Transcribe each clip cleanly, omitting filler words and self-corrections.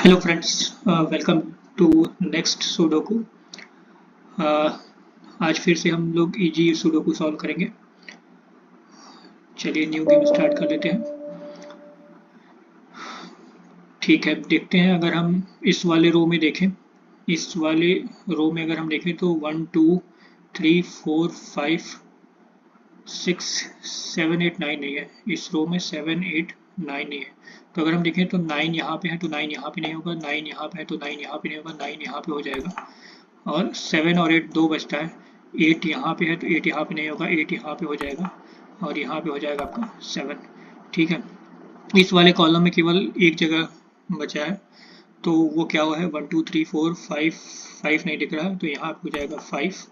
Hello friends, welcome to next sudoku. आज फिर से हम लोग इजी सुडोकू सॉल्व करेंगे। चलिए न्यू गेम स्टार्ट कर लेते हैं। ठीक है, देखते हैं। अगर हम इस वाले रो में देखें, इस वाले रो में अगर हम देखें तो 1 2 3 4 5 6 7 8 9 नहीं है। इस रो में 7 8 9 नहीं है। तो अगर हम देखें तो 9 यहाँ पे है तो 9 यहाँ पे नहीं होगा, 9 यहाँ पे है तो 9 यहाँ पे नहीं होगा, 9 यहाँ पे हो जाएगा। और 7 और 8 दो बचता है। 8 यहाँ पे है तो 8 यहाँ पे नहीं होगा, 8 यहाँ पे हो जाएगा और यहाँ पे हो जाएगा आपका 7। ठीक है, इस वाले कॉलम में केवल एक जगह बचा है, तो वो क्या हुआ है 1 2 3 4 5 5 नहीं दिख रहा है तो यहाँ पे हो जाएगा 5।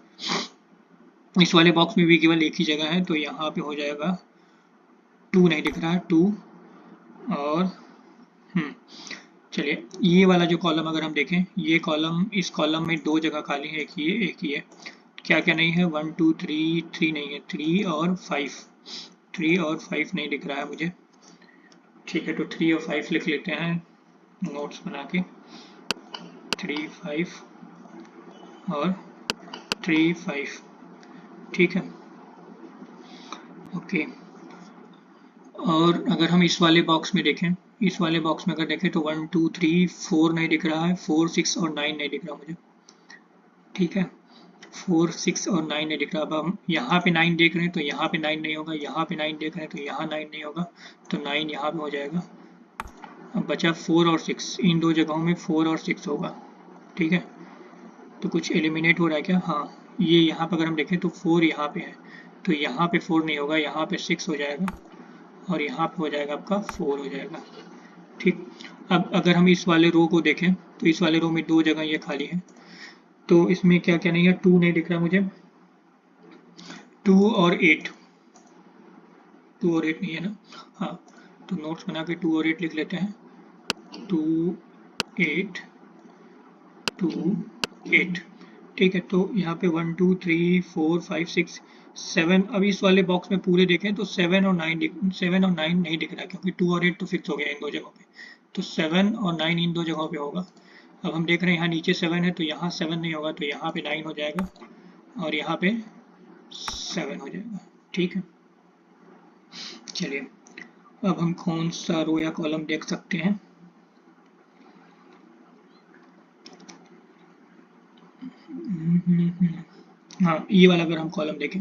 इस वाले बॉक्स में भी केवल एक ही जगह है तो यहाँ पे हो जाएगा 2 नहीं दिख रहा है 2। और चलिए ये वाला जो कॉलम अगर हम देखें, ये कॉलम, इस कॉलम में दो जगह खाली है, एक ही है। क्या क्या नहीं है 1 2 3 3 नहीं है, 3 और 5, 3 और 5 नहीं दिख रहा है मुझे। ठीक है, तो 3 और 5 लिख लेते हैं नोट्स बना के, 3 5 और 3 5। ठीक है, ओके। और अगर हम इस वाले बॉक्स में देखें, इस वाले बॉक्स में अगर देखें तो 1 2 3 4 नहीं दिख रहा है, 4 6 और 9 नहीं दिख रहा मुझे। ठीक है, 4 6 और 9 नहीं दिख रहा। अब हम यहाँ पे 9 देख रहे हैं तो यहाँ पे 9 नहीं होगा, यहाँ पे 9 देख रहे हैं तो यहाँ 9 नहीं होगा, तो 9 यहाँ पे हो जाएगा। अब बचा 4 और 6, इन दो जगहों में 4 और 6 होगा। ठीक है, तो कुछ एलिमिनेट हो रहा है क्या? हाँ, ये यहाँ पर अगर हम देखें तो 4 यहाँ पे है तो यहाँ पे 4 नहीं होगा, यहाँ पे 6 हो जाएगा और यहाँ पे हो जाएगा आपका 4 हो जाएगा। ठीक, अब अगर हम इस वाले रो को देखें तो इस वाले रो में दो जगह ये खाली है, तो इसमें क्या क्या नहीं है, 2 नहीं दिख रहा मुझे, 2 और 8, 2 और 8 नहीं है ना। हाँ, तो नोट्स बना के 2 और 8 लिख लेते हैं, 2 8 2 8। ठीक है, तो यहाँ पे 1 2 3 4 5 6 7। अब इस वाले बॉक्स में पूरे देखें तो 7 और 9 नहीं दिख रहा, क्योंकि 2 और 8 तो फिक्स हो गया इन दो जगहों पे, तो 7 और 9 इन दो जगहों पे होगा। अब हम देख रहे हैं यहाँ नीचे 7 है तो यहाँ 7 नहीं होगा, तो यहाँ पे 9 हो जाएगा और यहाँ पे 7 हो जाएगा। ठीक है, चलिए अब हम कौन सा रो या कॉलम देख सकते हैं। हाँ, ये वाला अगर हम कॉलम देखें,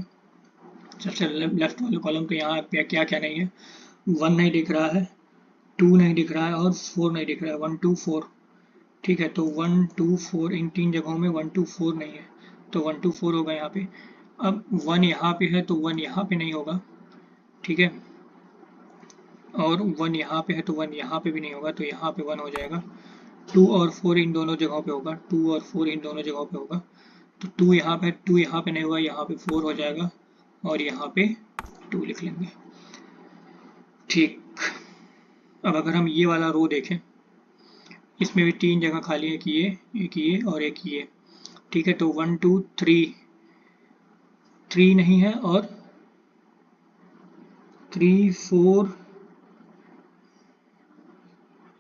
सबसे लेफ्ट वाले कॉलम पे यहाँ पे क्या क्या नहीं है, 1 नहीं दिख रहा है, 2 नहीं दिख रहा है और 4 नहीं दिख रहा है, 1 2 4। ठीक है, तो 1 2 4 इन तीन जगहों में 1 2 4 नहीं है, तो 1 2 4 होगा यहाँ पे। अब 1 यहाँ पे है तो 1 यहाँ पे नहीं होगा। ठीक है, और 1 यहाँ पे है तो 1 यहाँ पे भी नहीं होगा, तो यहाँ पे 1 हो जाएगा। 2 और 4 इन दोनों जगहों पे होगा, 2 और 4 इन दोनों जगहों पे होगा, तो 2 यहाँ पे, 2 यहाँ पे नहीं होगा, यहाँ पे 4 हो जाएगा और यहाँ पे 2 लिख लेंगे। ठीक, अब अगर हम ये वाला रो देखें, इसमें भी तीन जगह खाली है, एक ये और एक ये। ठीक है, तो 1 2 3 3 नहीं है और 3 4,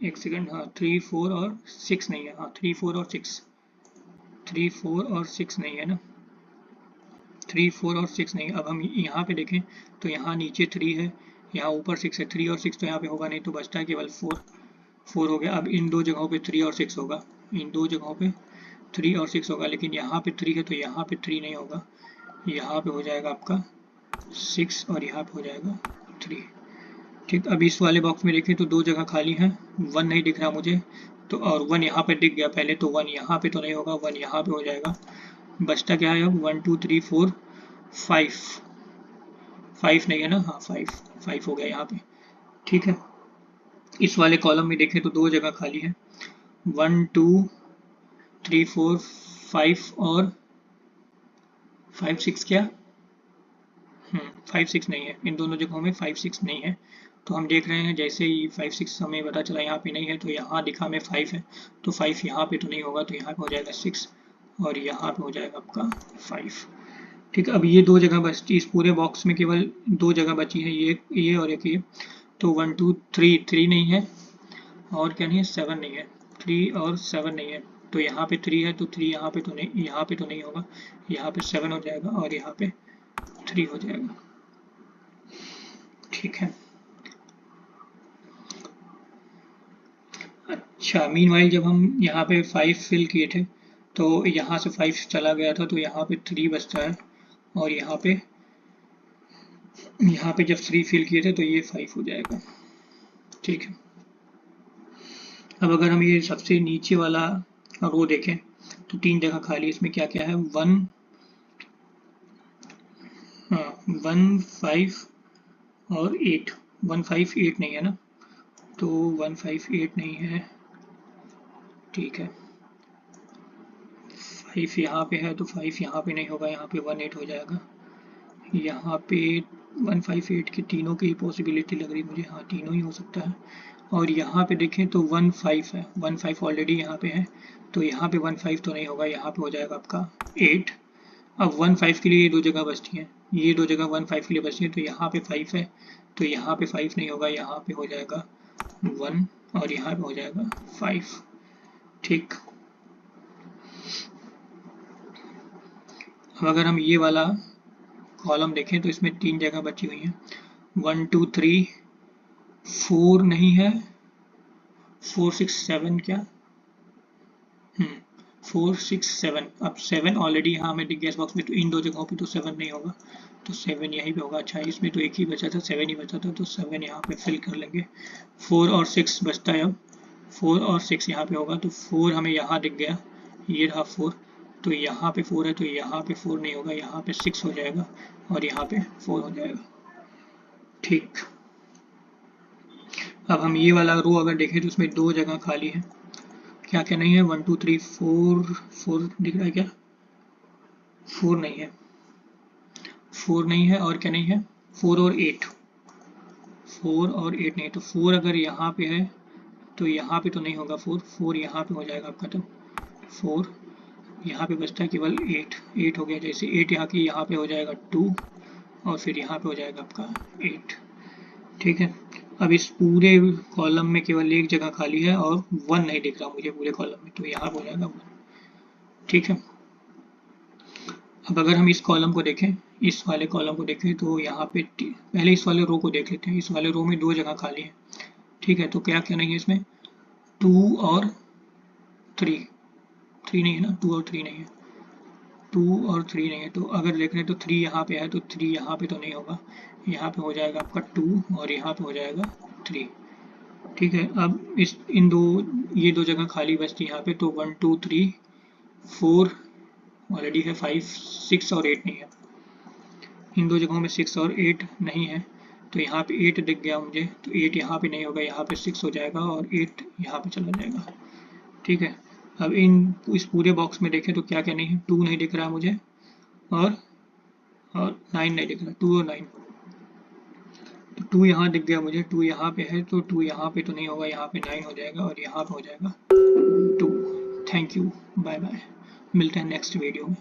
एक सेकंड, हाँ 3 4 और 6 नहीं है, हाँ 3 4 और 6, 3 4 और 6 नहीं है ना, 3 4 और 6 नहीं। अब हम यहाँ पे देखें तो यहाँ नीचे 3 है, यहाँ ऊपर 6 है, 3 और 6 तो यहाँ पे होगा नहीं, तो बचता है केवल 4 हो गया। अब इन दो जगहों पे 3 और 6 होगा, इन दो जगहों पे 3 और 6 होगा, लेकिन यहाँ पे 3 है तो यहाँ पे 3 नहीं होगा, यहाँ पे हो जाएगा आपका 6 और यहाँ पे हो जाएगा 3। ठीक, अब इस वाले बॉक्स में देखें तो दो जगह खाली है, 1 नहीं दिख रहा मुझे, तो और 1 यहाँ पे दिख गया पहले, तो 1 यहाँ पे तो नहीं होगा, 1 यहाँ पे हो जाएगा। बचता क्या है अब 1 2 3 4 5, 5 नहीं है ना, हाँ 5 हो गया यहाँ पे। ठीक है, इस वाले कॉलम में देखें तो दो जगह खाली है, 1 2 3 4 5 और 5 6 क्या, 5 6 नहीं है, इन दोनों जगहों में 5 6 नहीं है। तो हम देख रहे हैं जैसे ही 5 6 हमें पता चला यहाँ पे नहीं है, तो यहाँ दिखा हमें 5 है, तो 5 यहाँ पे तो नहीं होगा, तो यहाँ पे हो जाएगा 6 और यहाँ पे हो जाएगा आपका 5। ठीक है, अब ये दो जगह बचती, इस पूरे बॉक्स में केवल दो जगह बची है, ये और एक ये, तो 1 2 3 3 नहीं है और क्या नहीं है, 7 नहीं है, 3 और 7 नहीं है, तो यहाँ पे 3 है तो 3 यहाँ पे तो नहीं, यहाँ पे तो नहीं होगा, यहाँ पे 7 हो जाएगा और यहाँ पे 3 हो जाएगा। ठीक है। अच्छा, मीनवाइल जब हम यहाँ पे 5 फिल किए थे तो यहाँ से 5 चला गया था, तो यहाँ पे 3 बचता है और यहाँ पे जब 3 फिल किए थे तो ये 5 हो जाएगा। ठीक है। अब अगर हम ये सबसे नीचे वाला रो देखें तो 3 जगह खाली, इसमें क्या क्या है, 1 5 और 8। 1 5 8 नहीं है ना, तो 1 5 8 नहीं है। ठीक है, 5 यहाँ पे है तो 5 यहाँ पे नहीं होगा, यहाँ पे 1 8 हो जाएगा। यहाँ पे 1 5 8 की तीनों की पॉसिबिलिटी लग रही मुझे, हाँ तीनों ही हो सकता है। और यहाँ पे देखें तो 1 5 है, 1 5 ऑलरेडी यहाँ पे है, तो यहाँ पे 1 5 तो नहीं होगा, यहाँ पे हो जाएगा आपका 8। अब 1 5 के लिए ये 2 जगह बचती हैं, ये 2 जगह 1 5 के लिए बचती है, तो यहाँ पे 5 है, तो यहाँ पे 5 नहीं होगा, यहाँ पे हो जाएगा 1 और यहाँ पे हो जाएगा 5। ठीक। अब अगर हम ये वाला कॉलम देखें तो इसमें 3 जगह बची हुई हैं, 1 2 3 4 नहीं है, 4 6 7 क्या, 4 6 7। अब 7 ऑलरेडी यहाँ हमें दिख गया इस बॉक्स में, तो इन 2 जगहों पे तो 7 नहीं होगा, तो 7 यहीं पे होगा। अच्छा, इसमें तो एक ही बचा था, 7 ही बचा था, तो 7 यहाँ पे फिल कर लेंगे। 4 और 6 बचता है, अब 4 और 6 यहाँ पे होगा, तो 4 हमें यहाँ दिख गया, ये रहा 4, तो यहाँ पे 4 है, तो यहाँ पे 4 नहीं होगा, यहाँ पे 6 हो जाएगा और यहाँ पे 4 हो जाएगा। ठीक। अब हम ये वाला रो अगर देखें तो उसमें 2 जगह खाली है, क्या क्या नहीं है, 1 2 3 4 दिख रहा है क्या, 4 नहीं है, 4 नहीं है, और क्या नहीं है, 4 और 8, 4 और 8 नहीं, तो 4 अगर यहाँ पे है तो यहाँ पे तो नहीं होगा, 4 यहाँ पे हो जाएगा आपका, तो 4 यहाँ पे बचता है केवल 8 हो गया, जैसे 8 यहाँ पे हो जाएगा 2 और फिर यहाँ पे हो जाएगा आपका 8। ठीक है। अब इस पूरे कॉलम में केवल एक जगह खाली है और 1 नहीं दिख रहा मुझे पूरे कॉलम में, तो यहाँ पे हो जाएगा 1। ठीक है। अब अगर हम इस कॉलम को देखें, इस वाले कॉलम को देखें, तो यहाँ पे पहले इस वाले रो को देख लेते हैं। इस वाले रो में 2 जगह खाली है। ठीक है, तो क्या क्या नहीं है इसमें, 2 और 3 नहीं है ना, 2 और 3 नहीं है, 2 और 3 नहीं है, तो अगर देख रहे हैं तो 3 यहाँ पे है, तो 3 यहाँ पे तो नहीं होगा, यहाँ पे हो जाएगा आपका 2 और यहाँ पे हो जाएगा 3। ठीक है। अब ये दो जगह खाली बचती है यहाँ पे, तो 1 2 3 4 ऑलरेडी है, 5 6 और 8 नहीं है, इन 2 जगहों में 6 और 8 नहीं है, तो यहाँ पे 8 दिख गया मुझे, तो 8 यहाँ पे नहीं होगा, यहाँ पे 6 हो जाएगा और 8 यहाँ पे चला जाएगा। ठीक है। अब इस पूरे बॉक्स में देखें तो क्या क्या नहीं है, 2 नहीं दिख रहा है मुझे और 9 नहीं दिख रहा, 2 और 9, तो 2 यहाँ दिख गया मुझे, 2 यहाँ पे है, तो 2 यहाँ पे तो नहीं होगा, यहाँ पे 9 हो जाएगा और यहाँ पे हो जाएगा 2। थैंक यू, बाय बाय, मिलते हैं नेक्स्ट वीडियो में।